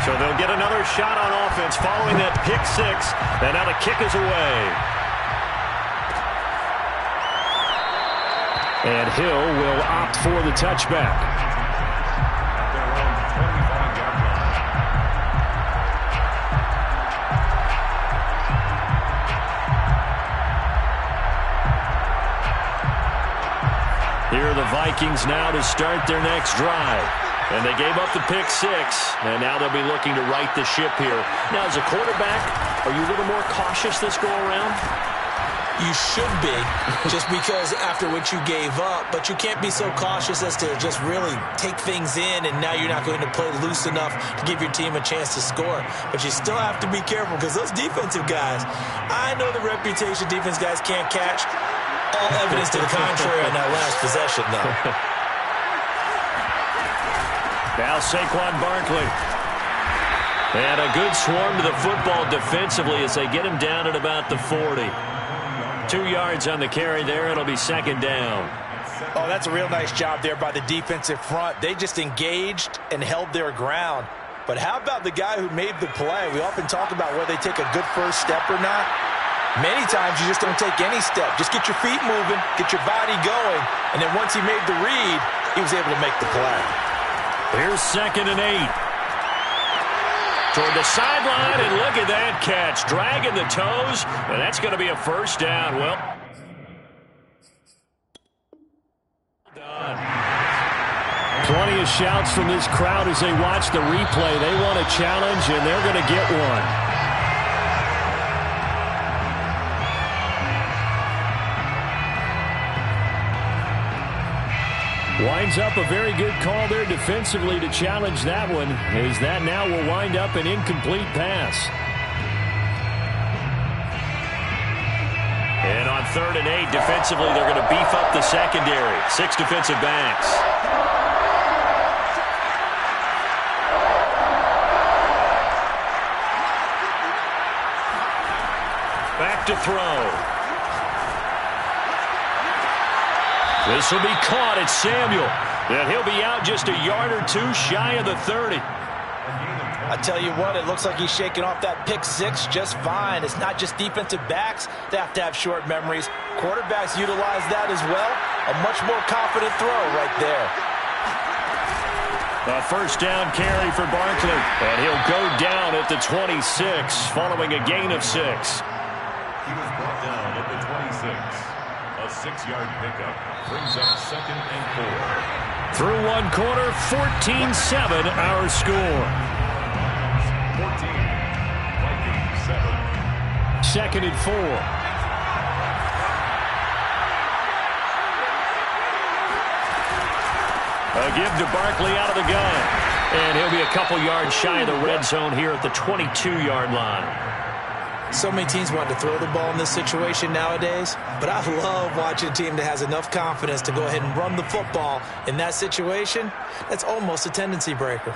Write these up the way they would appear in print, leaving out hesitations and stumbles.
So they'll get another shot on offense following that pick six. And now the kick is away. And Hill will opt for the touchback. Here are the Vikings now to start their next drive. And they gave up the pick six, and now they'll be looking to right the ship here. Now, as a quarterback, are you a little more cautious this go-around? You should be, just because after what you gave up, but you can't be so cautious as to just really take things in, and now you're not going to play loose enough to give your team a chance to score. But you still have to be careful, because those defensive guys, I know the reputation defense guys can't catch. All evidence to the contrary on that last possession, though. Now Saquon Barkley. And a good swarm to the football defensively as they get him down at about the 40. 2 yards on the carry there. It'll be second down. Oh, that's a real nice job there by the defensive front. They just engaged and held their ground. But how about the guy who made the play? We often talk about whether they take a good first step or not. Many times you just don't take any step. Just get your feet moving, get your body going, and then once he made the read, he was able to make the play. Here's 2nd and 8. Toward the sideline, and look at that catch. Dragging the toes, and that's going to be a first down. Well done. Plenty of shouts from this crowd as they watch the replay. They want a challenge, and they're going to get one. Winds up a very good call there defensively to challenge that one, as that now will wind up an incomplete pass. And on 3rd and 8, defensively, they're going to beef up the secondary. 6 defensive backs. Back to throw. This will be caught at Samuel. And he'll be out just a yard or two shy of the 30. I tell you what, it looks like he's shaking off that pick six just fine. It's not just defensive backs that have to have short memories. Quarterbacks utilize that as well. A much more confident throw right there. A first down carry for Barkley. And he'll go down at the 26 following a gain of 6. He was brought down at the 26. A 6-yard pickup brings up 2nd and 4. Through one quarter, 14-7 our score. 14. Vikings 7. 2nd and 4. A give to Barkley out of the gun. And he'll be a couple yards shy of the red zone here at the 22-yard line. So many teams want to throw the ball in this situation nowadays, but I love watching a team that has enough confidence to go ahead and run the football in that situation. That's almost a tendency breaker.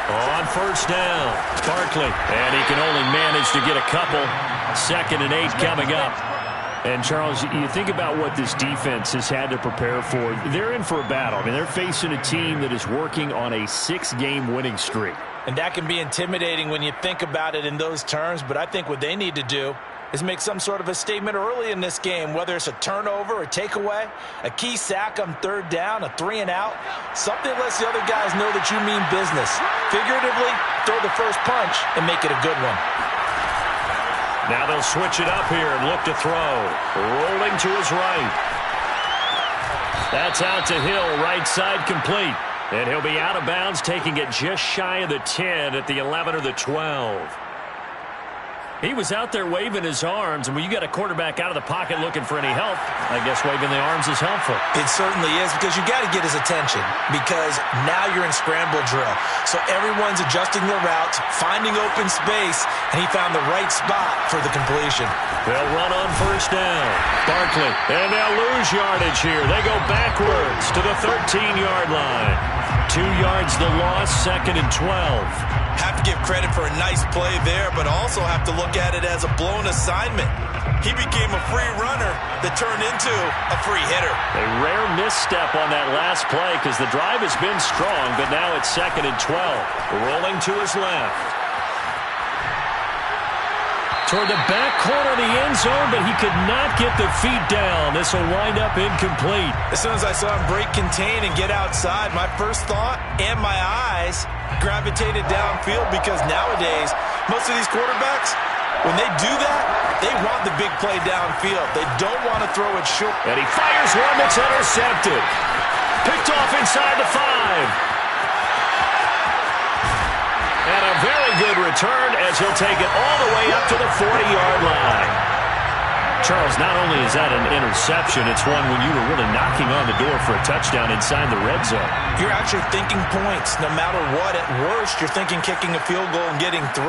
On first down, Barkley, and he can only manage to get a couple. 2nd and 8 coming up. And, Charles, you think about what this defense has had to prepare for. They're in for a battle. I mean, they're facing a team that is working on a 6-game winning streak. And that can be intimidating when you think about it in those terms, but I think what they need to do is make some sort of a statement early in this game, whether it's a turnover, a takeaway, a key sack on 3rd down, a 3-and-out, something that lets the other guys know that you mean business. Figuratively, throw the first punch and make it a good one. Now they'll switch it up here and look to throw. Rolling to his right. That's out to Hill, right side complete. And he'll be out of bounds, taking it just shy of the 10 at the 11 or the 12. He was out there waving his arms, and when you got a quarterback out of the pocket looking for any help, I guess waving the arms is helpful. It certainly is, because you got to get his attention, because now you're in scramble drill. So everyone's adjusting their routes, finding open space, and he found the right spot for the completion. They'll run on first down. Barkley, and they'll lose yardage here. They go backwards to the 13-yard line. 2 yards the loss, 2nd and 12. Have to give credit for a nice play there, but also have to look at it as a blown assignment. He became a free runner that turned into a free hitter. A rare misstep on that last play because the drive has been strong, but now it's 2nd and 12. Rolling to his left. Toward the back corner of the end zone, but he could not get the feet down. This will wind up incomplete. As soon as I saw him break contain and get outside, my first thought and my eyes gravitated downfield because nowadays, most of these quarterbacks, when they do that, they want the big play downfield. They don't want to throw it short. And he fires one that's intercepted. Picked off inside the 5. And a very good return as he'll take it all the way up to the 40-yard line. Charles, not only is that an interception, it's one when you were really knocking on the door for a touchdown inside the red zone. You're actually thinking points no matter what. At worst, you're thinking kicking a field goal and getting 3.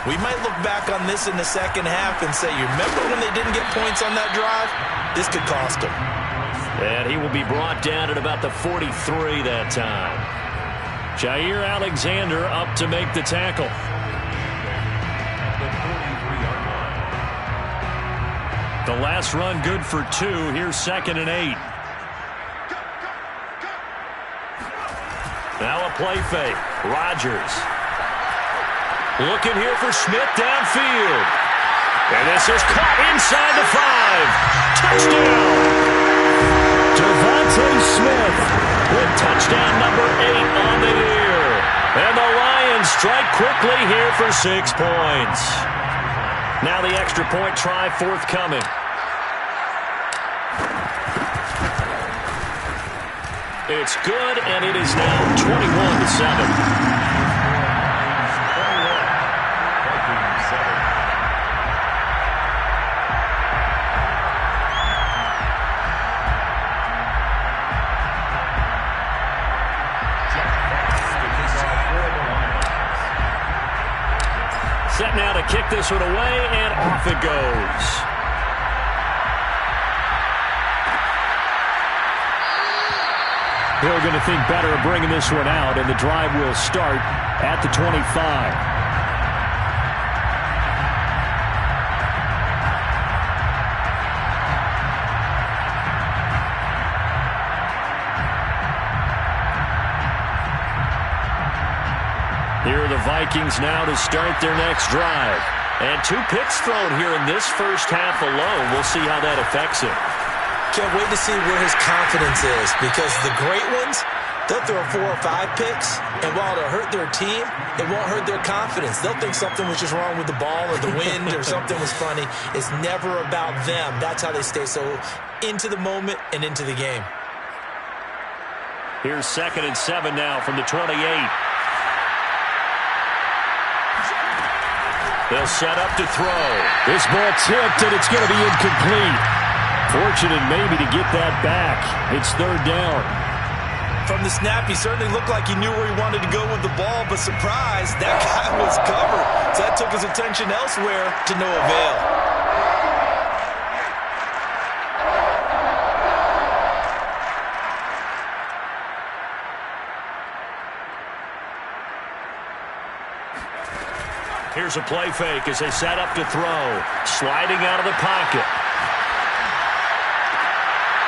We might look back on this in the second half and say, you remember when they didn't get points on that drive? This could cost them. And he will be brought down at about the 43 that time. Jair Alexander up to make the tackle. The last run good for 2. Here's 2nd and 8. Now a play fake. Rodgers. Looking here for Smith downfield. And this is caught inside the 5. Touchdown! Devontae Smith with touchdown number 8 on the year. And the Lions strike quickly here for 6 points. Now the extra point try forthcoming. It's good, and it is now 21-7. Set now to kick this one away, and off it goes. They're going to think better of bringing this one out, and the drive will start at the 25. Here are the Vikings now to start their next drive. And 2 picks thrown here in this first half alone. We'll see how that affects him. Can't wait to see where his confidence is, because the great ones, they'll throw 4 or 5 picks, and while it'll hurt their team, it won't hurt their confidence. They'll think something was just wrong with the ball or the wind or something was funny. It's never about them. That's how they stay so into the moment and into the game. Here's 2nd and 7 now from the 28. They'll set up to throw. This ball tipped, and it's going to be incomplete. Fortunate maybe to get that back. It's 3rd down. From the snap, he certainly looked like he knew where he wanted to go with the ball, but surprise, that guy was covered. So that took his attention elsewhere to no avail. Here's a play fake as they set up to throw. Sliding out of the pocket.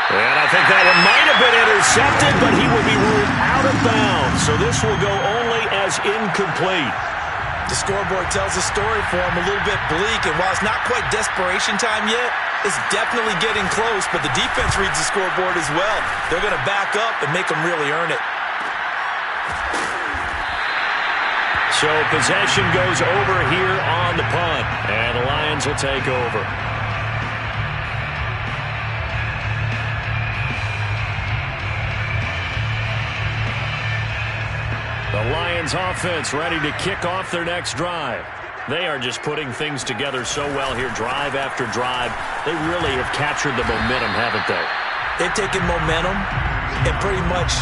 And I think that one might have been intercepted, but he will be ruled out of bounds. So this will go only as incomplete. The scoreboard tells a story for him, a little bit bleak, and while it's not quite desperation time yet, it's definitely getting close, but the defense reads the scoreboard as well. They're going to back up and make them really earn it. So possession goes over here on the punt, and the Lions will take over. The Lions offense ready to kick off their next drive. They are just putting things together so well here, drive after drive. They really have captured the momentum, haven't they? They've taken momentum and pretty much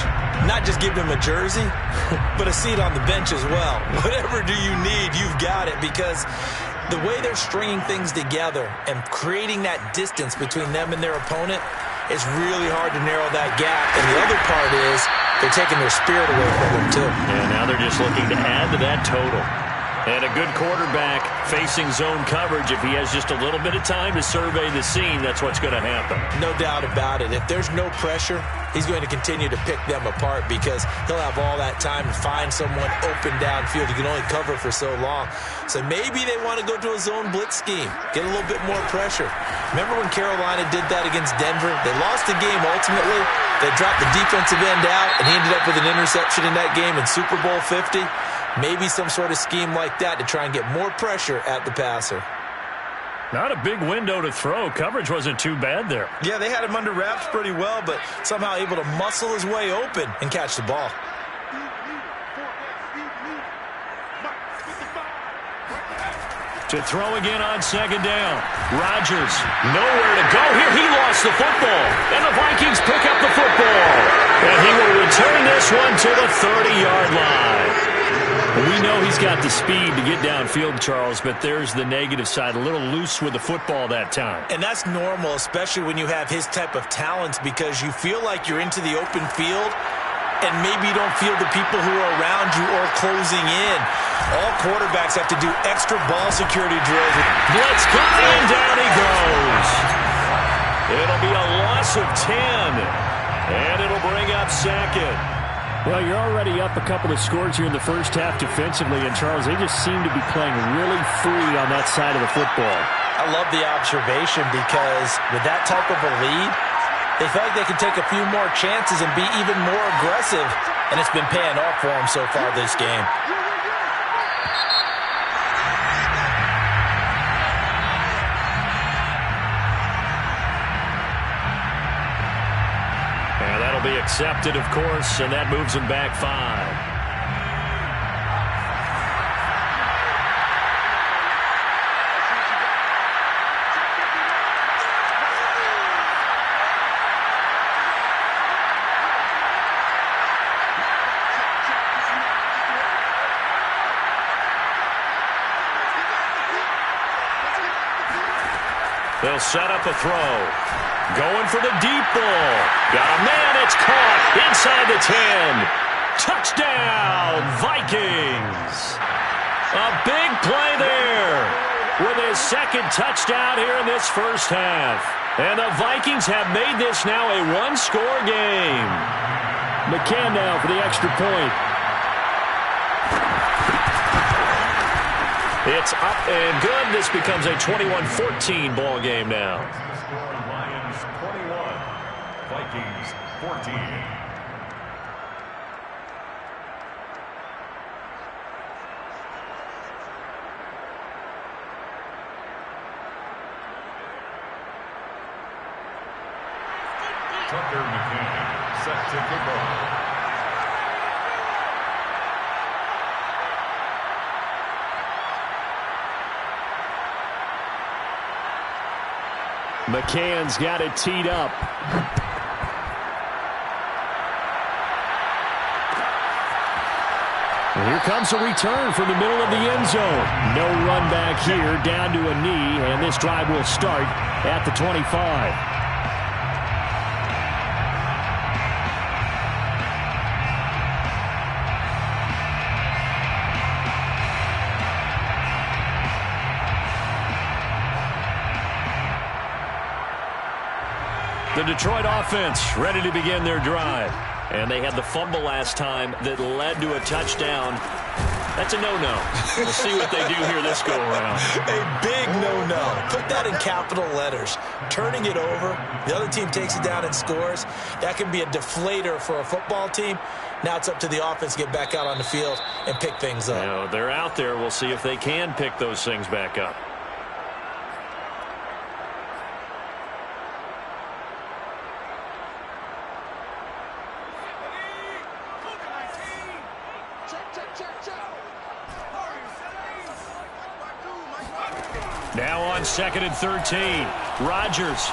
not just give them a jersey, but a seat on the bench as well. Whatever do you need, you've got it, because the way they're stringing things together and creating that distance between them and their opponent, it's really hard to narrow that gap. And the other part is they're taking their spirit away from them, too. And now they're just looking to add to that total. And a good quarterback facing zone coverage. If he has just a little bit of time to survey the scene, that's what's going to happen. No doubt about it. If there's no pressure, he's going to continue to pick them apart because he'll have all that time to find someone open downfield. He can only cover for so long. So maybe they want to go to a zone blitz scheme, get a little bit more pressure. Remember when Carolina did that against Denver? They lost the game ultimately. They dropped the defensive end out, and he ended up with an interception in that game in Super Bowl 50. Maybe some sort of scheme like that to try and get more pressure at the passer. Not a big window to throw. Coverage wasn't too bad there. Yeah, they had him under wraps pretty well, but somehow able to muscle his way open and catch the ball. To throw again on second down. Rodgers, nowhere to go here. He lost the football, and the Vikings pick up the football. And he will return this one to the 30-yard line. We know he's got the speed to get downfield, Charles, but there's the negative side. A little loose with the football that time. And that's normal, especially when you have his type of talents, because you feel like you're into the open field and maybe you don't feel the people who are around you or closing in. All quarterbacks have to do extra ball security drills. Blitz coming, and down he goes. It'll be a loss of 10, and it'll bring up second. Well, you're already up a couple of scores here in the first half defensively, and Charles, they just seem to be playing really free on that side of the football. I love the observation because with that type of a lead, they feel like they can take a few more chances and be even more aggressive, and it's been paying off for them so far this game. Be accepted, of course, and that moves him back 5. They'll set up a throw. Going for the deep ball. Got a man, it's caught inside the 10. Touchdown, Vikings. A big play there with his second touchdown here in this first half. And the Vikings have made this now a one-score game. McCann now for the extra point. It's up and good. This becomes a 21-14 ball game now. Lions 21, Vikings 14. Tucker McCann set to kick off. McCann's got it teed up. And here comes a return from the middle of the end zone. No run back here, down to a knee, and this drive will start at the 25. The Detroit offense ready to begin their drive. And they had the fumble last time that led to a touchdown. That's a no-no. We'll see what they do here this go-around. A big no-no. Put that in capital letters. Turning it over, the other team takes it down and scores. That can be a deflator for a football team. Now it's up to the offense to get back out on the field and pick things up. You know, they're out there. We'll see if they can pick those things back up. Now on 2nd and 13, Rodgers.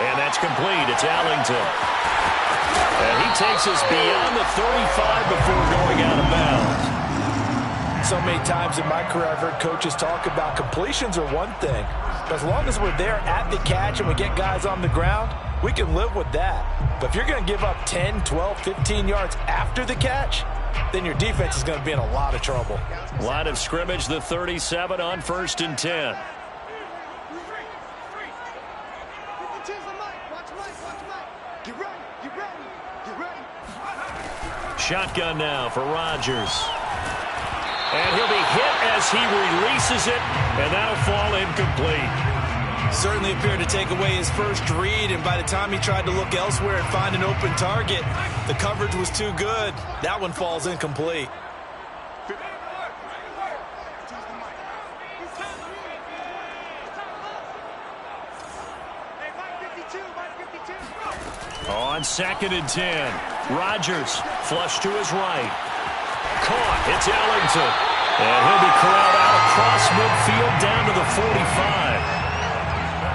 And that's complete. It's Allington. And he takes us beyond the 35 before going out of bounds. So many times in my career I've heard coaches talk about completions are one thing. But as long as we're there at the catch and we get guys on the ground, we can live with that. But if you're going to give up 10, 12, 15 yards after the catch, then your defense is going to be in a lot of trouble. Line of scrimmage, the 37 on 1st and 10. Shotgun now for Rodgers. And he'll be hit as he releases it, and that'll fall incomplete. Certainly appeared to take away his first read, and by the time he tried to look elsewhere and find an open target, the coverage was too good. That one falls incomplete. On 2nd and 10, Rodgers flush to his right. Caught. It's Ellington. And he'll be corralled out across midfield down to the 45.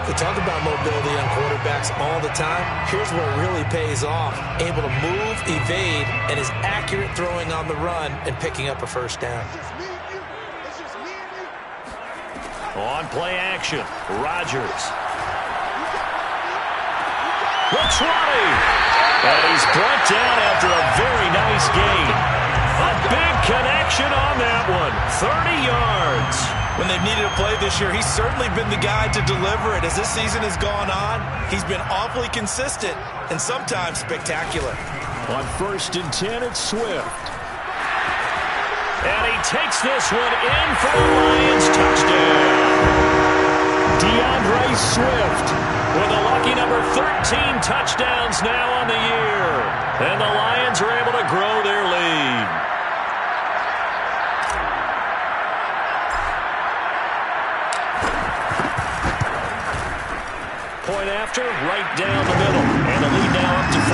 We talk about mobility on quarterbacks all the time. Here's where it really pays off. Able to move, evade, and is accurate throwing on the run and picking up a first down. On play action, Rodgers. Looks running. And he's brought down after a very nice gain. A big connection on that one. 30 yards. When they've needed a play this year, he's certainly been the guy to deliver it. As this season has gone on, he's been awfully consistent and sometimes spectacular. On 1st and 10, it's Swift. And he takes this one in for the Lions touchdown. DeAndre Swift with a lucky number 13 touchdowns now on the year. And the Lions are able to grow their lead. Point after, right down the middle. And the lead now up to 14.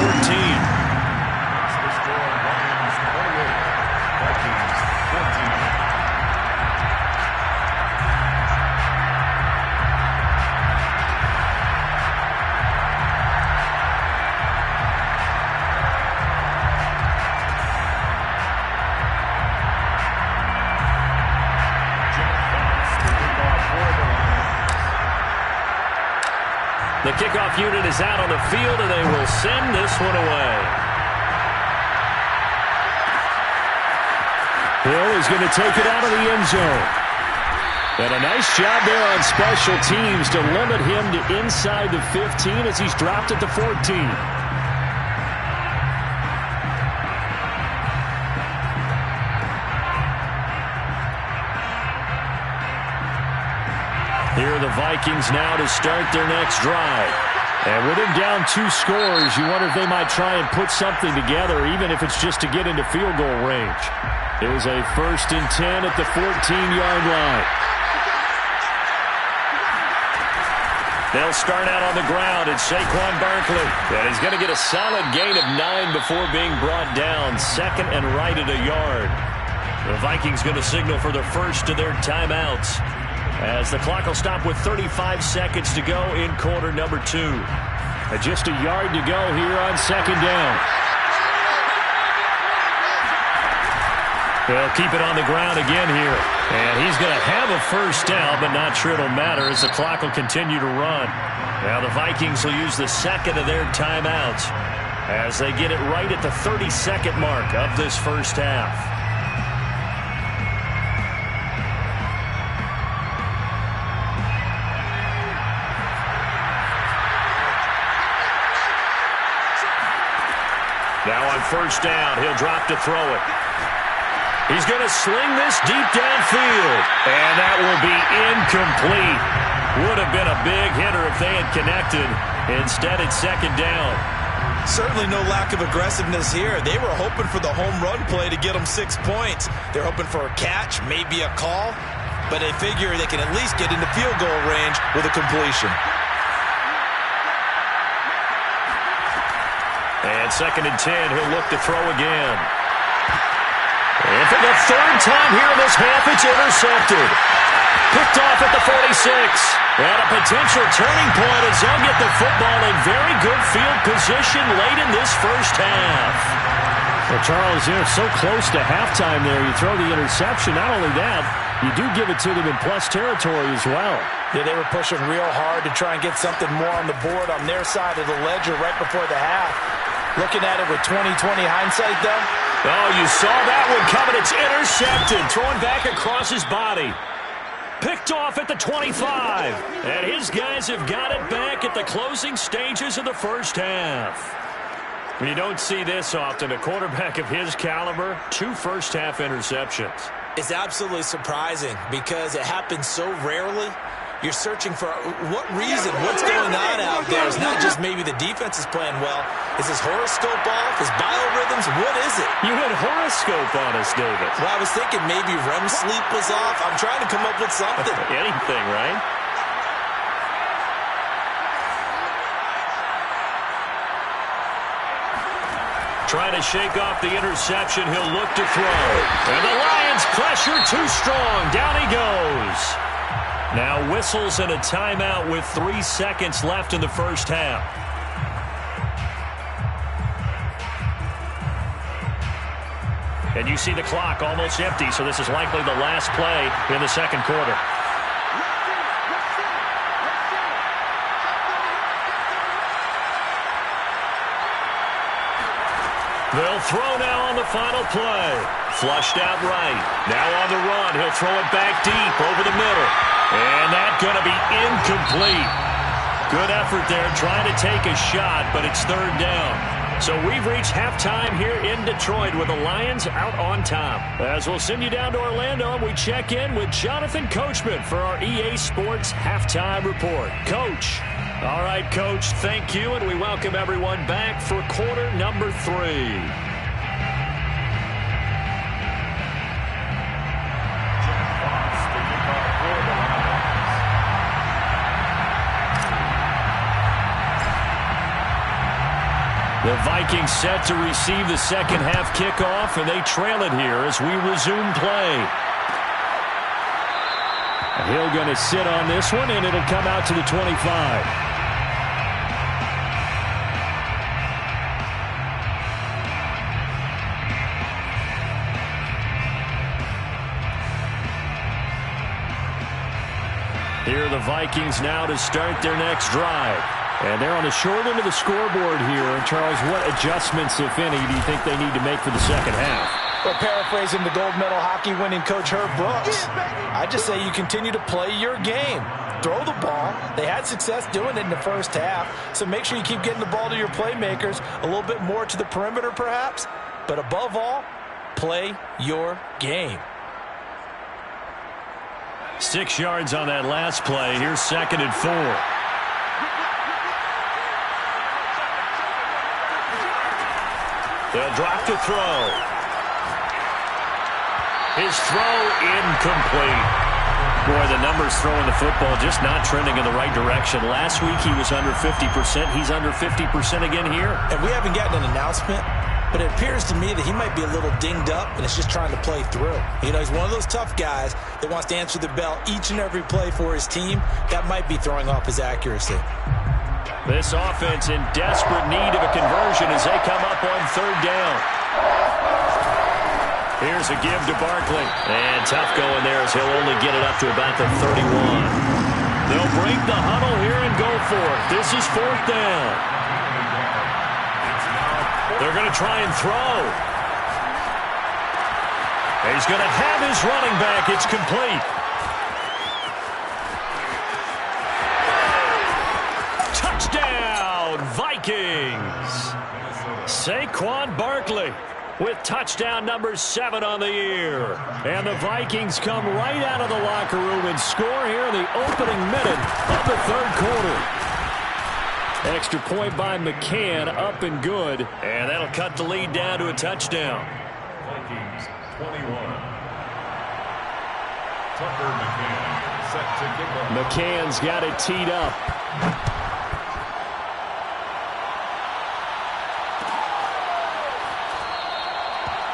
The kickoff unit is out on the field, and they will send this one away. Hill is going to take it out of the end zone. And a nice job there on special teams to limit him to inside the 15 as he's dropped at the 14. Here are the Vikings now to start their next drive. And with him down 2 scores, you wonder if they might try and put something together, even if it's just to get into field goal range. It was a 1st and 10 at the 14-yard line. They'll start out on the ground, and Saquon Barkley. And he's going to get a solid gain of 9 before being brought down. 2nd and right at a yard. The Vikings going to signal for the first of their timeouts, as the clock will stop with 35 seconds to go in quarter number 2. Just a yard to go here on 2nd down. They'll keep it on the ground again here. And he's going to have a first down, but not sure it'll matter as the clock will continue to run. Now the Vikings will use the 2nd of their timeouts as they get it right at the 30-second mark of this first half. Now on first down, he'll drop to throw it. He's going to sling this deep downfield, and that will be incomplete. Would have been a big hitter if they had connected. Instead, it's 2nd down. Certainly no lack of aggressiveness here. They were hoping for the home run play to get them 6 points. They're hoping for a catch, maybe a call, but they figure they can at least get into field goal range with a completion. And 2nd and 10, he'll look to throw again. And for the 3rd time here in this half, it's intercepted. Picked off at the 46. And a potential turning point as they'll get the football in very good field position late in this first half. Well, Charles, you're so close to halftime there. You throw the interception. Not only that, you do give it to them in plus territory as well. Yeah, they were pushing real hard to try and get something more on the board on their side of the ledger right before the half. Looking at it with 20/20 hindsight, though, Oh, you saw that one coming. It's intercepted. Throwing back across his body. Picked off at the 25. And his guys have got it back at the closing stages of the first half. You don't see this often. A quarterback of his caliber, 2 first-half interceptions. It's absolutely surprising because it happens so rarely. You're searching for what reason, what's going on out there. It's not just maybe the defense is playing well. Is his horoscope off? His biorhythms? What is it? You had horoscope on us, David. Well, I was thinking maybe REM sleep was off. I'm trying to come up with something. Anything, right? Trying to shake off the interception. He'll look to throw. And the Lions pressure too strong. Down he goes. Now whistles and a timeout with 3 seconds left in the first half. And you see the clock almost empty, so this is likely the last play in the second quarter. They'll throw now on the final play. Flushed out right. Now on the run. He'll throw it back deep over the middle. And that's going to be incomplete. Good effort there trying to take a shot, but it's third down. So we've reached halftime here in Detroit with the Lions out on top. As we'll send you down to Orlando, we check in with Jonathan Coachman for our EA Sports Halftime Report. Coach. All right, Coach, thank you, and we welcome everyone back for quarter number 3. The Vikings set to receive the second half kickoff, and they trail it here as we resume play. Hill going to sit on this one, and it'll come out to the 25. Here are the Vikings now to start their next drive. And they're on the short end of the scoreboard here. And, Charles, what adjustments, if any, do you think they need to make for the second half? Well, paraphrasing the gold medal hockey winning coach Herb Brooks, I just say you continue to play your game. Throw the ball. They had success doing it in the first half, so make sure you keep getting the ball to your playmakers, a little bit more to the perimeter perhaps, but above all, play your game. 6 yards on that last play. Here's 2nd and 4. They'll drop to throw. His throw incomplete. Boy, the numbers throwing the football just not trending in the right direction. Last week he was under 50%. He's under 50% again here. And we haven't gotten an announcement, but it appears to me that he might be a little dinged up and is just trying to play through. You know, he's one of those tough guys that wants to answer the bell each and every play for his team. That might be throwing off his accuracy. This offense in desperate need of a conversion as they come up on third down. Here's a give to Barkley. And tough going there as he'll only get it up to about the 31. They'll break the huddle here and go for it. This is 4th down. They're going to try and throw. He's going to have his running back. It's complete. Touchdown, Vikings. Saquon Barkley with touchdown number 7 on the year. And the Vikings come right out of the locker room and score here in the opening minute of the third quarter. Extra point by McCann, up and good. And that'll cut the lead down to a touchdown. Vikings 21. Tucker McCann set to kick off. McCann's got it teed up.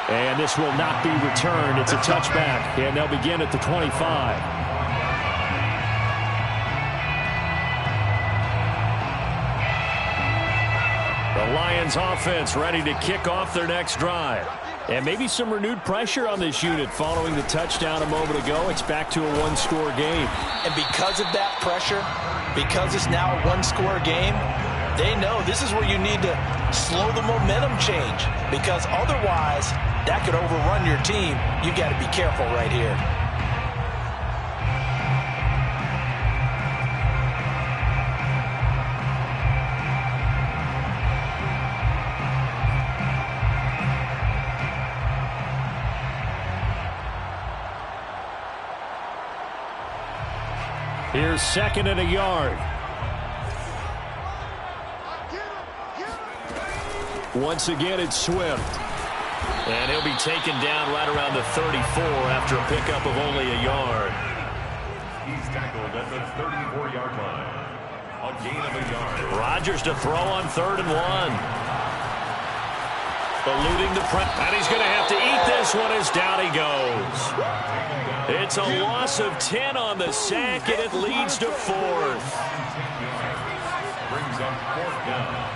And this will not be returned. It's a touchback. And they'll begin at the 25. The Lions offense ready to kick off their next drive. And maybe some renewed pressure on this unit following the touchdown a moment ago. It's back to a one-score game. And because of that pressure, because it's now a one-score game, they know this is where you need to slow the momentum change. Because otherwise, That could overrun your team. You got to be careful right here. Here's 2nd and a yard. Once again, it's Swift. And he'll be taken down right around the 34 after a pickup of only a yard. He's tackled at the 34-yard line. A gain of a yard. Rodgers to throw on 3rd and 1. Eluding the press. And he's going to have to eat this one as down he goes. It's a loss of 10 on the sack, and it leads to 4th. Brings up 4th down.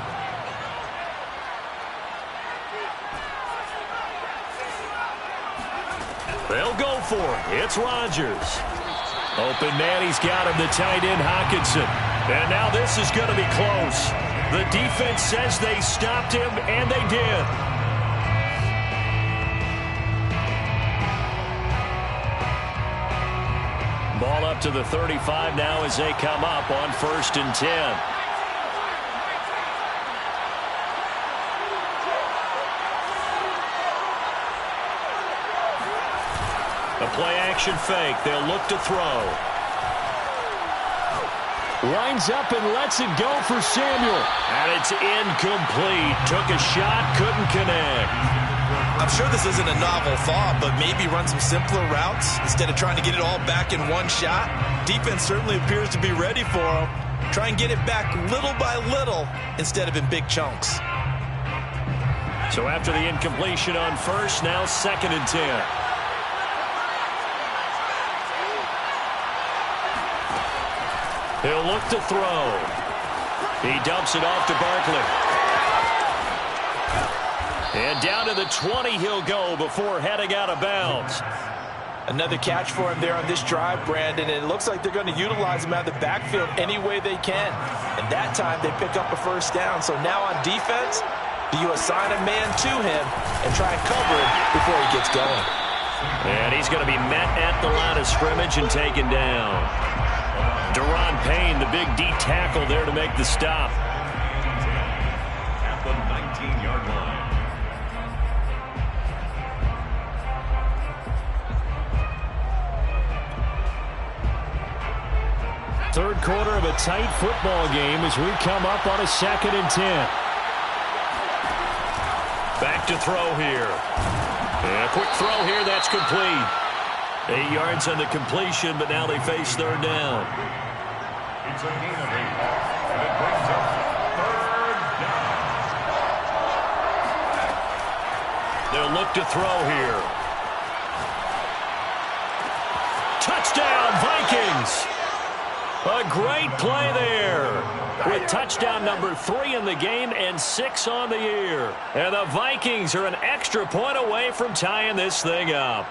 They'll go for it. It's Rodgers. Open man, he's got him, the tight end, Hockenson. And now this is going to be close. The defense says they stopped him, and they did. Ball up to the 35 now as they come up on 1st and 10. A play-action fake. They'll look to throw. Lines up and lets it go for Samuel. And it's incomplete. Took a shot, couldn't connect. I'm sure this isn't a novel thought, but maybe run some simpler routes instead of trying to get it all back in one shot. Defense certainly appears to be ready for him. Try and get it back little by little instead of in big chunks. So after the incompletion on 1st, now 2nd and 10. He'll look to throw. He dumps it off to Barkley. And down to the 20 he'll go before heading out of bounds. Another catch for him there on this drive, Brandon, and it looks like they're going to utilize him out of the backfield any way they can. And that time they pick up a 1st down. So now on defense, do you assign a man to him and try and cover him before he gets going? And he's going to be met at the line of scrimmage and taken down. Daron Payne, the big D tackle there to make the stop. At the 19-yard line. Third quarter of a tight football game as we come up on a 2nd and 10. Back to throw here. And a quick throw here, that's complete. 8 yards on the completion, but now they face 3rd down. It's a gain of 8. And it brings up 3rd down. They'll look to throw here. Touchdown, Vikings! A great play there with touchdown number 3 in the game and 6 on the year. And the Vikings are an extra point away from tying this thing up.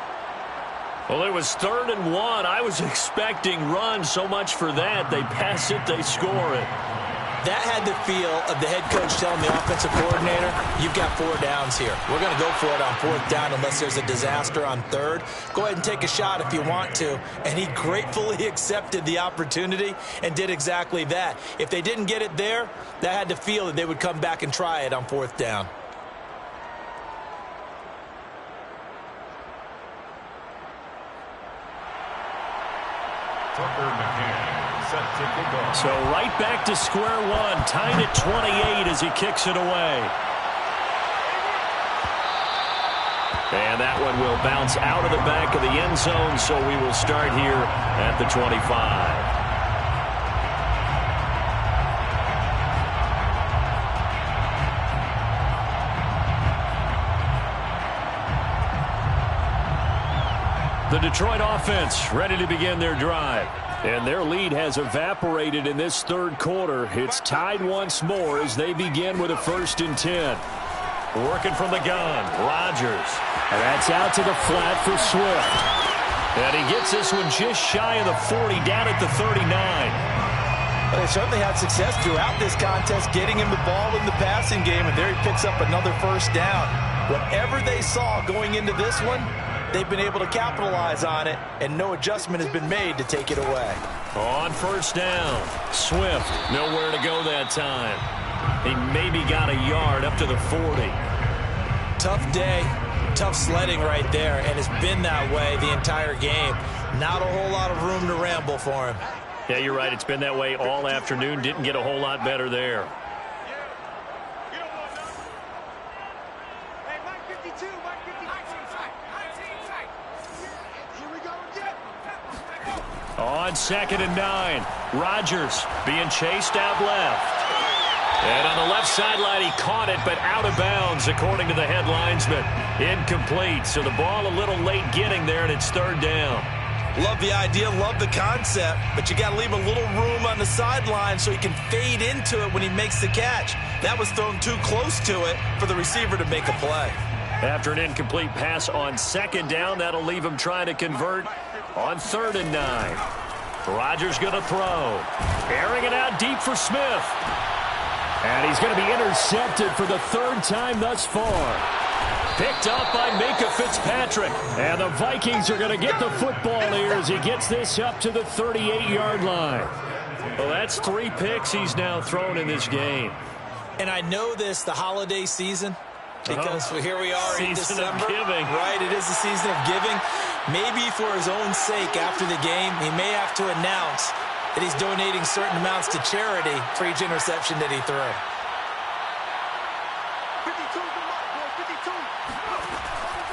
Well, it was 3rd and 1. I was expecting runs, so much for that. They pass it, they score it. That had the feel of the head coach telling the offensive coordinator, you've got 4 downs here. We're going to go for it on 4th down unless there's a disaster on 3rd. Go ahead and take a shot if you want to. And he gratefully accepted the opportunity and did exactly that. If they didn't get it there, that had the feel that they would come back and try it on 4th down. Tucker McCann set to kick off. So right back to square one, tied at 28 as he kicks it away. And that one will bounce out of the back of the end zone, so we will start here at the 25. The Detroit offense ready to begin their drive. And their lead has evaporated in this third quarter. It's tied once more as they begin with a 1st and 10. Working from the gun, Rodgers. And that's out to the flat for Swift. And he gets this one just shy of the 40, down at the 39. Well, they certainly had success throughout this contest, getting him the ball in the passing game, and there he picks up another 1st down. Whatever they saw going into this one, they've been able to capitalize on it, and no adjustment has been made to take it away. On first down, Swift, nowhere to go that time. He maybe got a yard up to the 40. Tough day, tough sledding right there, and it's been that way the entire game. Not a whole lot of room to ramble for him. Yeah, you're right. It's been that way all afternoon. Didn't get a whole lot better there. On 2nd and 9, Rodgers being chased out left. And on the left sideline, he caught it, but out of bounds, according to the head linesman. Incomplete, so the ball a little late getting there, and it's 3rd down. Love the idea, love the concept, but you got to leave a little room on the sideline so he can fade into it when he makes the catch. That was thrown too close to it for the receiver to make a play. After an incomplete pass on 2nd down, that'll leave him trying to convert on 3rd and 9. Rodgers going to throw. Airing it out deep for Smith. And he's going to be intercepted for the 3rd time thus far. Picked up by Minkah Fitzpatrick. And the Vikings are going to get the football here as he gets this up to the 38-yard line. Well, that's 3 picks he's now thrown in this game. And I know this, the holiday season, because here we are in December. Season of giving. Right, it is the season of giving. Maybe for his own sake after the game, he may have to announce that he's donating certain amounts to charity for each interception that he threw.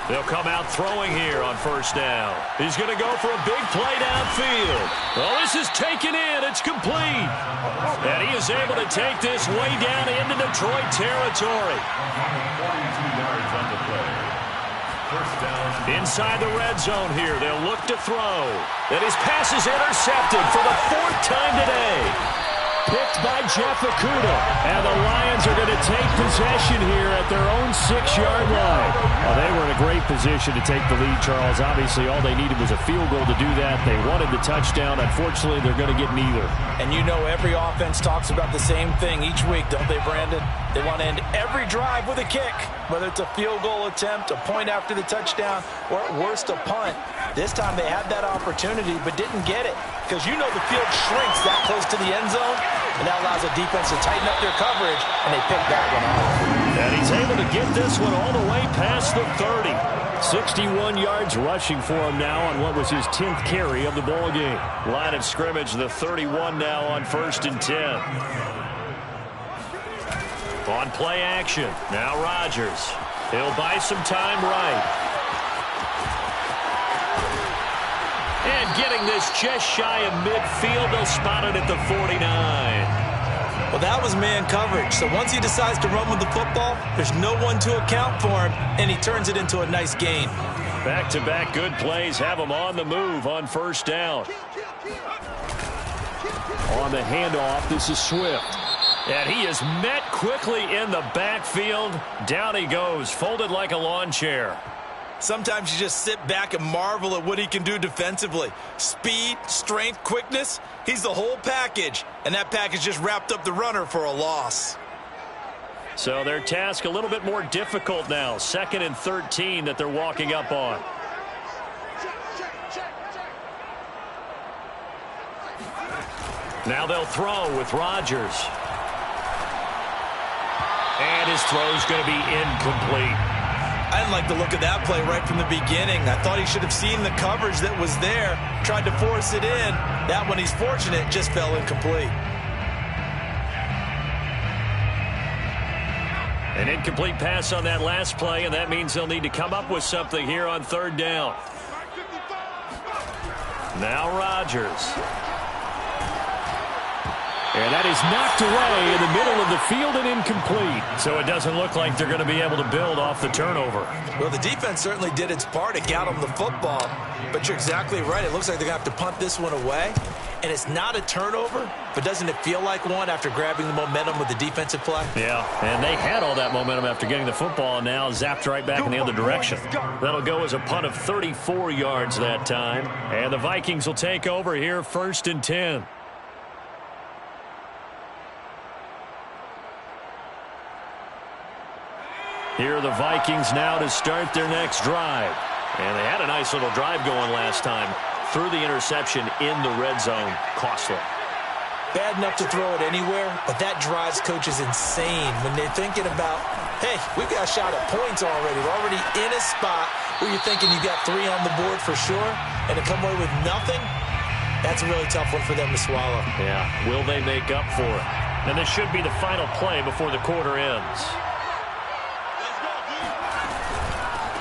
They'll come out throwing here on 1st down. He's going to go for a big play downfield. Oh, this is taken in. It's complete. And he is able to take this way down into Detroit territory. 42 yards on the play. 1st down. Inside the red zone here. They'll look to throw. And his pass is intercepted for the 4th time today. Picked by Jeff Okudah. And the Lions are going to take possession here at their own 6-yard line. Well, they were in a great position to take the lead, Charles. Obviously, all they needed was a field goal to do that. They wanted the touchdown. Unfortunately, they're going to get neither. And you know every offense talks about the same thing each week, don't they, Brandon? They want to end every drive with a kick, whether it's a field goal attempt, a point after the touchdown, or at worst a punt. This time they had that opportunity but didn't get it because you know the field shrinks that close to the end zone, and that allows the defense to tighten up their coverage, and they pick that one off. And he's able to get this one all the way past the 30. 61 yards rushing for him now on what was his 10th carry of the ball game. Line of scrimmage, the 31 now on 1st and 10. On play action, now Rodgers. He'll buy some time right. And getting this just shy of midfield, they'll spot it at the 49. Well, that was man coverage. So once he decides to run with the football, there's no one to account for him, and he turns it into a nice gain. Back-to-back good plays have him on the move on 1st down. On the handoff, this is Swift. And he is met quickly in the backfield. Down he goes, folded like a lawn chair. Sometimes you just sit back and marvel at what he can do defensively. Speed, strength, quickness, he's the whole package. And that package just wrapped up the runner for a loss. So their task a little bit more difficult now. 2nd and 13 that they're walking up on. Now they'll throw with Rodgers. And his throw's going to be incomplete. I didn't like the look of that play right from the beginning. I thought he should have seen the coverage that was there, tried to force it in. That one, he's fortunate, just fell incomplete. An incomplete pass on that last play, and that means they'll need to come up with something here on 3rd down. Now Rodgers. And that is knocked away in the middle of the field and incomplete. So it doesn't look like they're going to be able to build off the turnover. Well, the defense certainly did its part to get them the football. But you're exactly right. It looks like they're going to have to punt this one away. And it's not a turnover, but doesn't it feel like one after grabbing the momentum with the defensive play? Yeah, and they had all that momentum after getting the football, and now zapped right back in the other direction. That'll go as a punt of 34 yards that time. And the Vikings will take over here 1st and 10. Here are the Vikings now to start their next drive. And they had a nice little drive going last time. Threw the interception in the red zone. Costly. Bad enough to throw it anywhere, but that drives coaches insane when they're thinking about, hey, we've got a shot at points already. We're already in a spot where you're thinking you got 3 on the board for sure, and to come away with nothing, that's a really tough one for them to swallow. Yeah, will they make up for it? And this should be the final play before the quarter ends.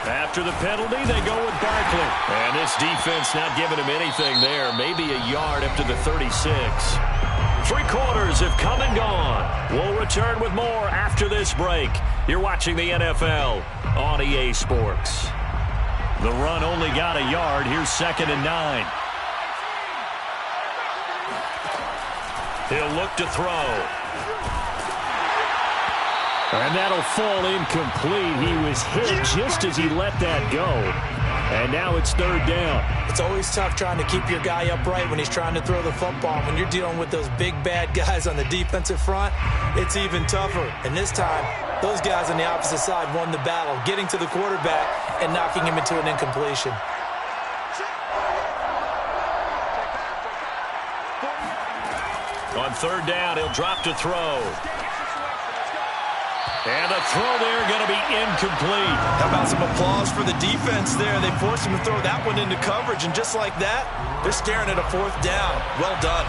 After the penalty, they go with Barkley. And this defense not giving him anything there. Maybe a yard up to the 36. 3 quarters have come and gone. We'll return with more after this break. You're watching the NFL on EA Sports. The run only got a yard. Here's 2nd and 9. He'll look to throw. And that'll fall incomplete. He was hit just as he let that go. And now it's 3rd down. It's always tough trying to keep your guy upright when he's trying to throw the football. When you're dealing with those big, bad guys on the defensive front, it's even tougher. And this time, those guys on the opposite side won the battle, getting to the quarterback and knocking him into an incompletion. On 3rd down, he'll drop to throw. And the throw there going to be incomplete. How about some applause for the defense there? They forced him to throw that one into coverage, and just like that, they're staring at a 4th down. Well done.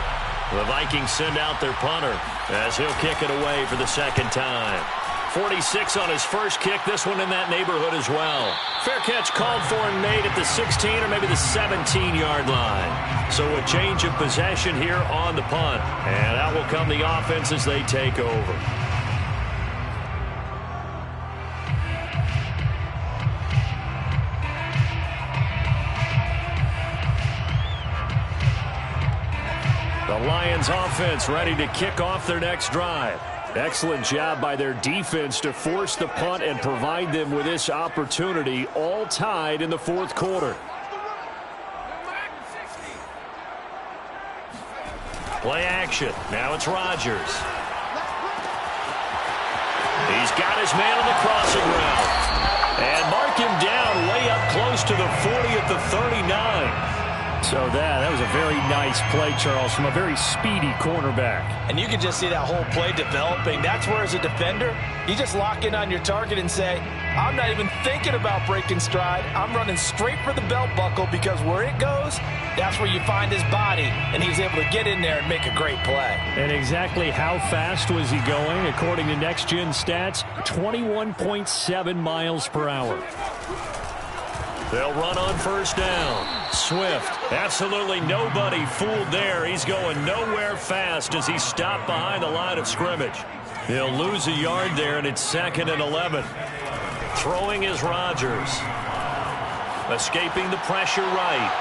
The Vikings send out their punter as he'll kick it away for the 2nd time. 46 on his first kick, this one in that neighborhood as well. Fair catch called for and made at the 16 or maybe the 17-yard line. So a change of possession here on the punt. And out will come the offense as they take over. The Lions offense ready to kick off their next drive. Excellent job by their defense to force the punt and provide them with this opportunity, all tied in the 4th quarter. Play action. Now it's Rodgers. He's got his man on the crossing route. And mark him down way up close to the 40 at the 39. So that was a very nice play, Charles, from a very speedy cornerback. And you can just see that whole play developing. That's where, as a defender, you just lock in on your target and say, I'm not even thinking about breaking stride. I'm running straight for the belt buckle, because where it goes, that's where you find his body. And he was able to get in there and make a great play. And exactly how fast was he going? According to Next Gen Stats, 21.7 miles per hour. They'll run on 1st down. Swift, absolutely nobody fooled there. He's going nowhere fast as he stopped behind the line of scrimmage. He'll lose a yard there, and it's 2nd and 11. Throwing is Rodgers. Escaping the pressure right.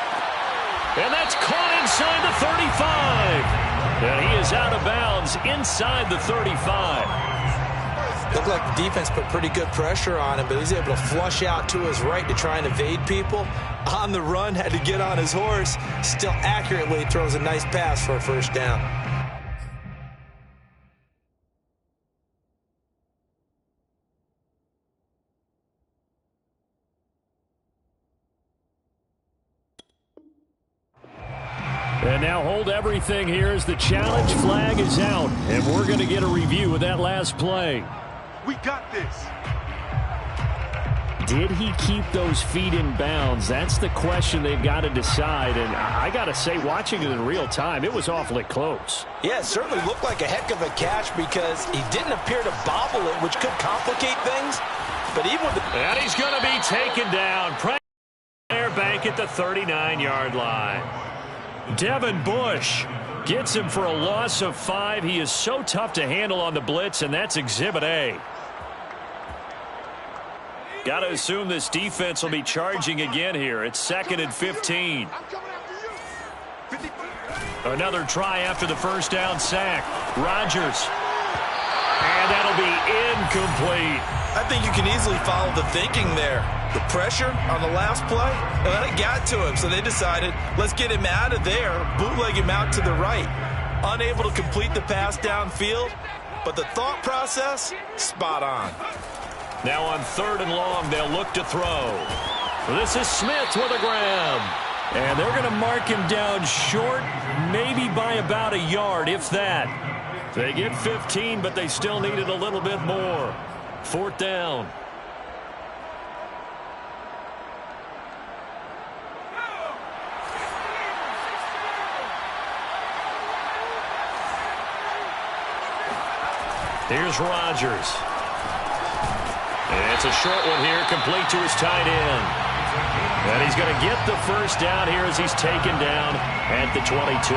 And that's caught inside the 35. And he is out of bounds inside the 35. Looked like the defense put pretty good pressure on him, but he's able to flush out to his right to try and evade people. On the run, had to get on his horse. Still accurately throws a nice pass for a 1st down. And now hold everything here as the challenge flag is out. And we're going to get a review of that last play. We got this. Did he keep those feet in bounds? That's the question they've got to decide. And I got to say, watching it in real time, it was awfully close. Yeah, it certainly looked like a heck of a catch, because he didn't appear to bobble it, which could complicate things. But even with and he's going to be taken down. Player bank at the 39-yard line. Devin Bush gets him for a loss of 5. He is so tough to handle on the blitz, and that's Exhibit A. Got to assume this defense will be charging again here. It's 2nd and 15. Another try after the 1st down sack. Rodgers. And that'll be incomplete. I think you can easily follow the thinking there. The pressure on the last play, and it got to him, so they decided, let's get him out of there, bootleg him out to the right. Unable to complete the pass downfield, but the thought process, spot on. Now on 3rd and long, they'll look to throw. This is Smith with a grab. And they're going to mark him down short, maybe by about a yard, if that. They get 15, but they still needed a little bit more. 4th down. Here's Rodgers. And it's a short one here, complete to his tight end. And he's going to get the first down here as he's taken down at the 22.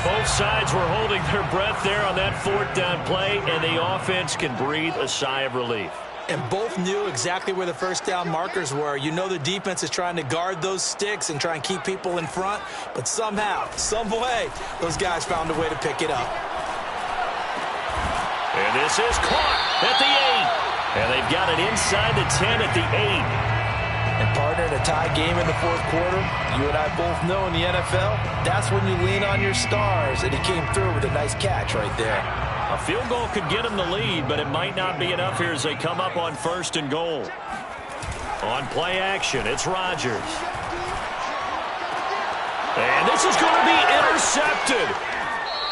Both sides were holding their breath there on that 4th down play, and the offense can breathe a sigh of relief. And both knew exactly where the first down markers were. You know the defense is trying to guard those sticks and try and keep people in front, but somehow, some way, those guys found a way to pick it up. And this is caught at the 8. And they've got it inside the 10 at the 8. And partner, in a tie game in the 4th quarter, you and I both know in the NFL, that's when you lean on your stars. And he came through with a nice catch right there. A field goal could get him the lead, but it might not be enough here as they come up on 1st and goal. On play action, it's Rodgers. And this is going to be intercepted.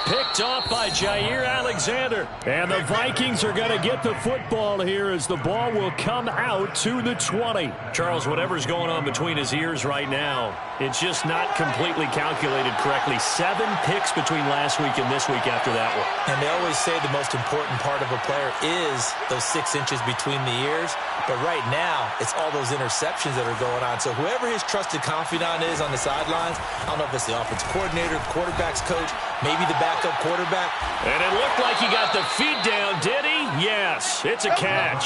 Picked off by Jair Alexander. And the Vikings are going to get the football here as the ball will come out to the 20. Charles, whatever's going on between his ears right now, it's just not completely calculated correctly. 7 picks between last week and this week after that one. And they always say the most important part of a player is those 6 inches between the ears. But right now, it's all those interceptions that are going on. So whoever his trusted confidant is on the sidelines, I don't know if it's the offensive coordinator, the quarterback's coach, maybe the backup quarterback. And it looked like he got the feet down, did he? Yes, it's a catch.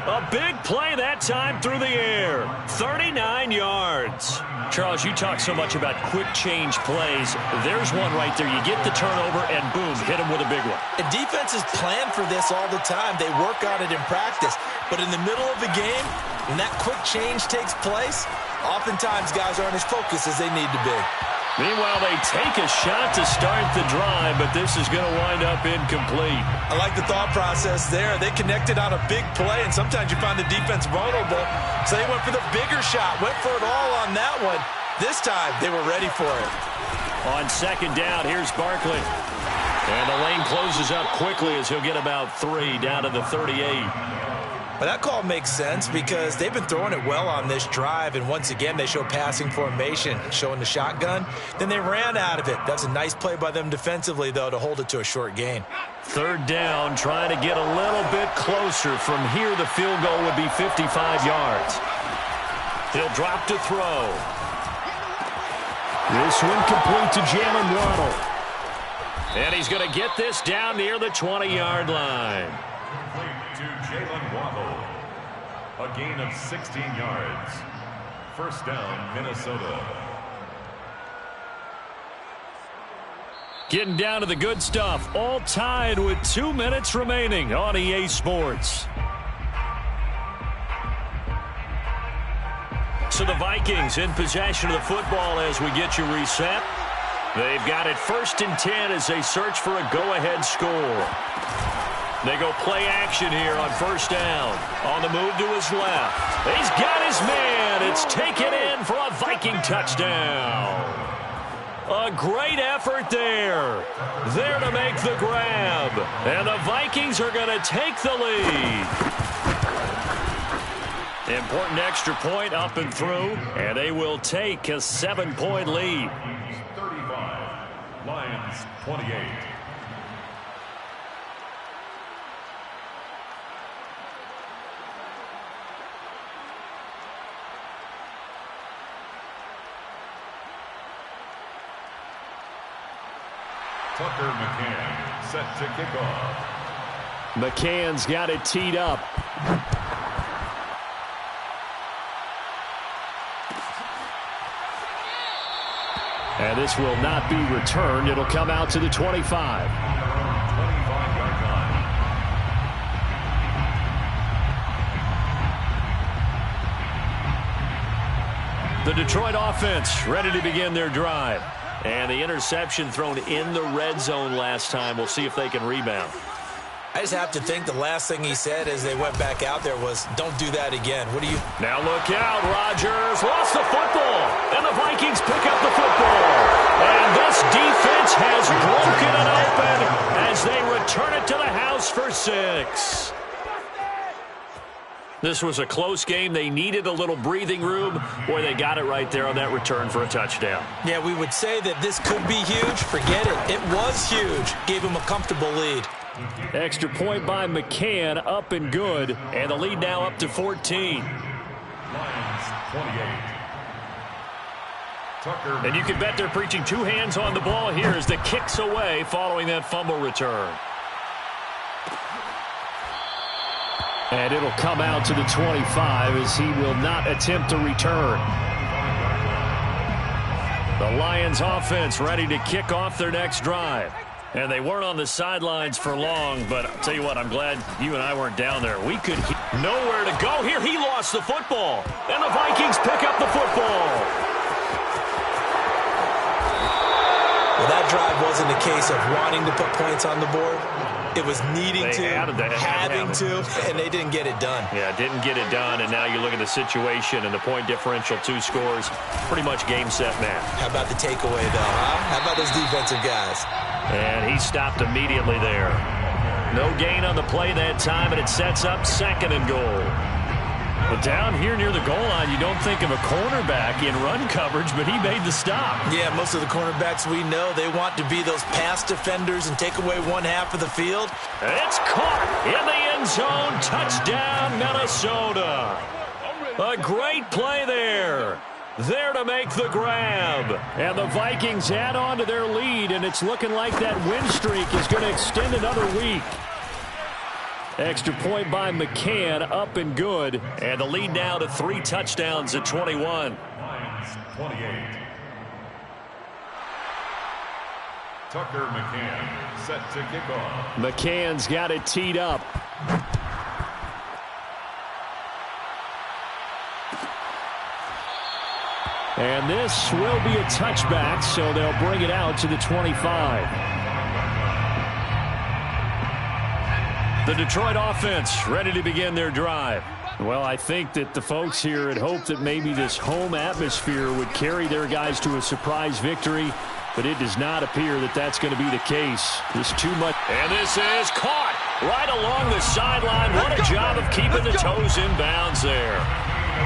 A big play that time through the air. 39 yards. Charles, you talk so much about quick change plays. There's one right there. You get the turnover and boom, hit him with a big one. And defenses plan for this all the time. They work on it in practice. But in the middle of the game, when that quick change takes place, oftentimes guys aren't as focused as they need to be. Meanwhile, they take a shot to start the drive, but this is going to wind up incomplete. I like the thought process there. They connected on a big play, and sometimes you find the defense vulnerable. So they went for the bigger shot, went for it all on that one. This time, they were ready for it. On 2nd down, here's Barkley. And the lane closes up quickly as he'll get about 3 down to the 38. But that call makes sense because they've been throwing it well on this drive, and once again they show passing formation, showing the shotgun. Then they ran out of it. That's a nice play by them defensively, though, to hold it to a short gain. 3rd down, trying to get a little bit closer. From here, the field goal would be 55 yards. He'll drop to throw. This one complete to Jalen Waddle. And he's going to get this down near the 20-yard line. To Jalen Waddle. A gain of 16 yards. 1st down, Minnesota. Getting down to the good stuff. All tied with 2 minutes remaining on EA Sports. So the Vikings in possession of the football as we get you reset. They've got it 1st and 10 as they search for a go-ahead score. They go play action here on 1st down. On the move to his left. He's got his man. It's taken in for a Viking touchdown. A great effort there. There to make the grab. And the Vikings are going to take the lead. Important extra point up and through. And they will take a 7-point lead. 35. Lions 28. Tucker McCann set to kick off. McCann's got it teed up. And this will not be returned. It'll come out to the 25. 25-yard line. The Detroit offense ready to begin their drive. And the interception thrown in the red zone last time. We'll see if they can rebound. I just have to think the last thing he said as they went back out there was, don't do that again. What do you... Now look out. Rodgers lost the football. And the Vikings pick up the football. And this defense has broken it open as they return it to the house for 6. This was a close game. They needed a little breathing room. Boy, they got it right there on that return for a touchdown. Yeah, we would say that this could be huge. Forget it. It was huge. Gave him a comfortable lead. Extra point by McCann, up and good. And the lead now up to 14. Lions 28. Tucker. And you can bet they're preaching 2 hands on the ball here as the kick's away following that fumble return. And it'll come out to the 25 as he will not attempt to return. The Lions offense ready to kick off their next drive. And they weren't on the sidelines for long, but I'll tell you what, I'm glad you and I weren't down there. We could nowhere to go here. He lost the football. And the Vikings pick up the football. Well, that drive wasn't a case of wanting to put points on the board. It was needing to, having to, and they didn't get it done. Yeah, didn't get it done, and now you look at the situation and the point differential, 2 scores, pretty much game, set, match. How about the takeaway, though, huh? How about those defensive guys? And he stopped immediately there. No gain on the play that time, and it sets up 2nd and goal. But down here near the goal line, you don't think of a cornerback in run coverage, but he made the stop. Yeah, most of the cornerbacks we know, they want to be those pass defenders and take away one half of the field. It's caught in the end zone. Touchdown, Minnesota. A great play there. There to make the grab. And the Vikings add on to their lead, and it's looking like that win streak is going to extend another week. Extra point by McCann, up and good. And the lead now to 3 touchdowns at 21. Lions 28. Tucker McCann set to kick off. McCann's got it teed up. And this will be a touchback, so they'll bring it out to the 25. The Detroit offense ready to begin their drive. Well, I think that the folks here had hoped that maybe this home atmosphere would carry their guys to a surprise victory, but it does not appear that that's going to be the case. There's too much. And this is caught right along the sideline. What a job of keeping the toes in bounds there.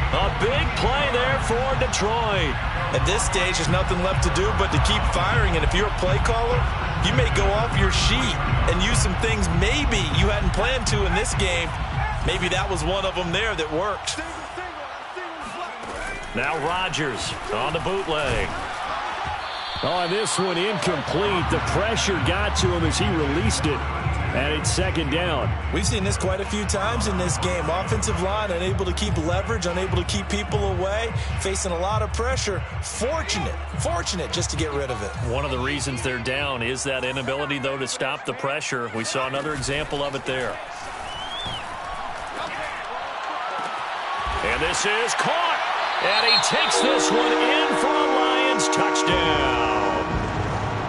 A big play there for Detroit. At this stage, there's nothing left to do but to keep firing. And if you're a play caller, you may go off your sheet and use some things maybe you hadn't planned to in this game. Maybe that was one of them there that worked. Now Rodgers on the bootleg. Oh, this one incomplete. The pressure got to him as he released it. And it's 2nd down. We've seen this quite a few times in this game. Offensive line unable to keep leverage, unable to keep people away, facing a lot of pressure. Fortunate just to get rid of it. One of the reasons they're down is that inability, though, to stop the pressure. We saw another example of it there. And this is caught. And he takes this one in for a Lions touchdown.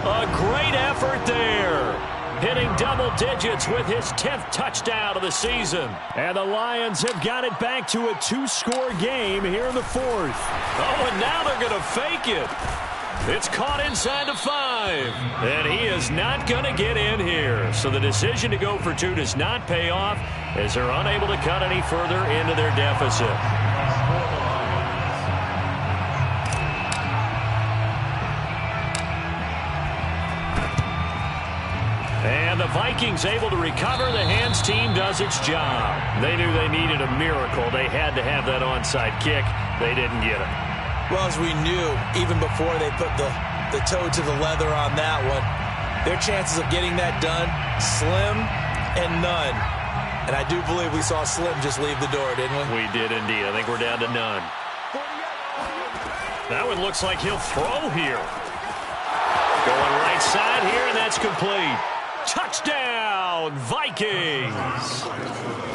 A great effort there. Hitting double digits with his 10th touchdown of the season. And the Lions have got it back to a 2-score game here in the 4th. Oh, and now they're going to fake it. It's caught inside the 5. And he is not going to get in here. So the decision to go for 2 does not pay off as they're unable to cut any further into their deficit. And the Vikings able to recover. The hands team does its job. They knew they needed a miracle. They had to have that onside kick. They didn't get it. Well, as we knew, even before they put the toe to the leather on that one, their chances of getting that done, slim and none. And I do believe we saw Slim just leave the door, didn't we? We did indeed. I think we're down to none. That one looks like he'll throw here. Going right side here, and that's complete. Touchdown, Vikings.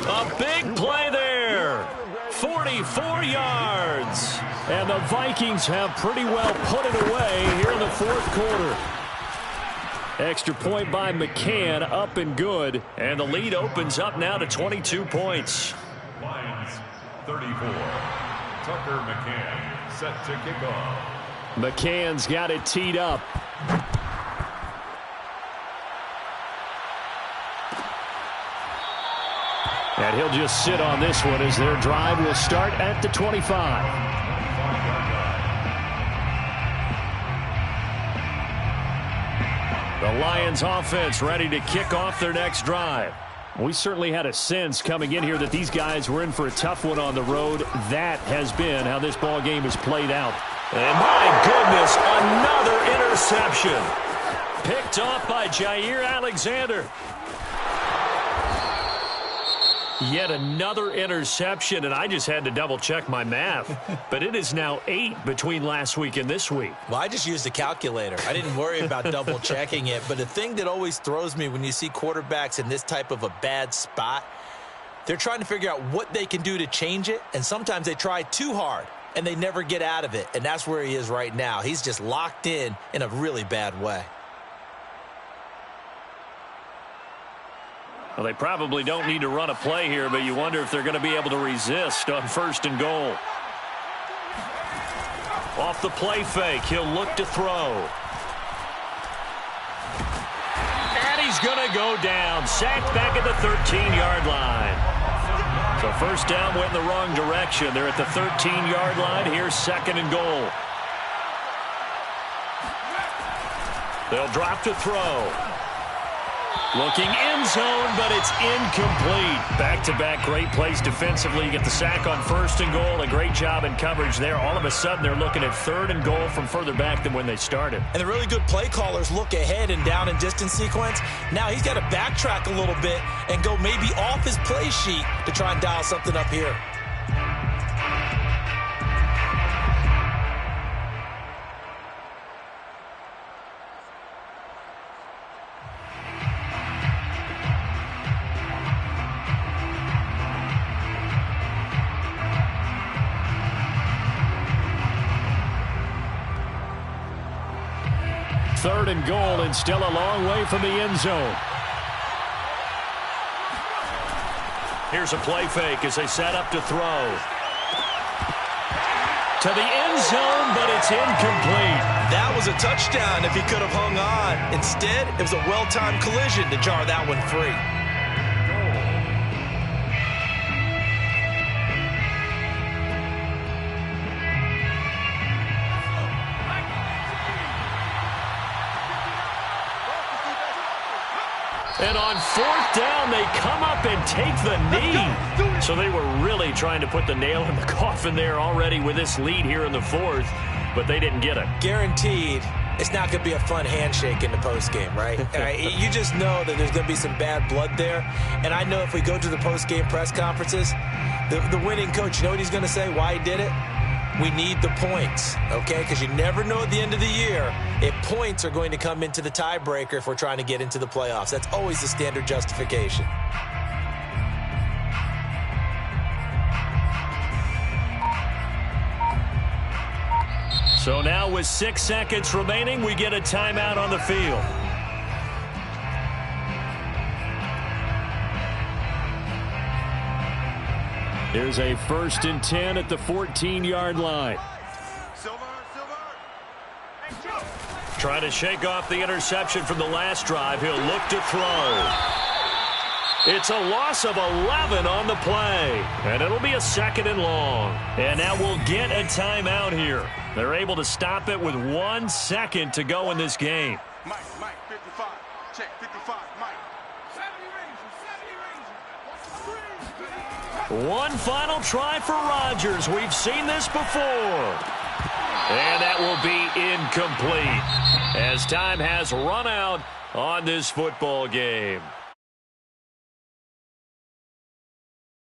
A big play there. 44 yards. And the Vikings have pretty well put it away here in the 4th quarter. Extra point by McCann, up and good. And the lead opens up now to 22 points. Lions 34. Tucker McCann set to kick off. McCann's got it teed up. And he'll just sit on this one as their drive will start at the 25. The Lions offense ready to kick off their next drive. We certainly had a sense coming in here that these guys were in for a tough one on the road. That has been how this ball game has played out. And my goodness, another interception. Picked off by Jair Alexander. Yet another interception, and I just had to double-check my math. But it is now 8 between last week and this week. Well, I just used a calculator. I didn't worry about double-checking it. But the thing that always throws me when you see quarterbacks in this type of a bad spot, they're trying to figure out what they can do to change it, and sometimes they try too hard, and they never get out of it. And that's where he is right now. He's just locked in a really bad way. Well, they probably don't need to run a play here, but you wonder if they're going to be able to resist on 1st and goal. Off the play fake, he'll look to throw. And he's going to go down. Sacked back at the 13-yard line. So 1st down went in the wrong direction. They're at the 13-yard line. Here's 2nd and goal. They'll drop to throw. Looking end zone, but it's incomplete. Back-to-back great plays defensively. You get the sack on 1st and goal. A great job in coverage there. All of a sudden, they're looking at 3rd and goal from further back than when they started. And the really good play callers look ahead and down and distance sequence. Now he's got to backtrack a little bit and go maybe off his play sheet to try and dial something up here. Third and goal, and still a long way from the end zone. Here's a play fake as they set up to throw. To the end zone, but it's incomplete. That was a touchdown if he could have hung on. Instead, it was a well-timed collision to jar that one free. And on 4th down, they come up and take the knee. So they were really trying to put the nail in the coffin there already with this lead here in the 4th, but they didn't get it. Guaranteed, it's not going to be a fun handshake in the postgame, right? You just know that there's going to be some bad blood there. And I know if we go to the postgame press conferences, the winning coach, you know what he's going to say, why he did it? We need the points, okay? Because you never know at the end of the year if points are going to come into the tiebreaker if we're trying to get into the playoffs. That's always the standard justification. So now with 6 seconds remaining, we get a timeout on the field. Here's a 1st and 10 at the 14-yard line. Trying to shake off the interception from the last drive. He'll look to throw. It's a loss of 11 on the play. And it'll be a 2nd and long. And now we'll get a timeout here. They're able to stop it with 1 second to go in this game. Mike, 55. Check, 55, Mike. One final try for Rodgers. We've seen this before. And that will be incomplete as time has run out on this football game.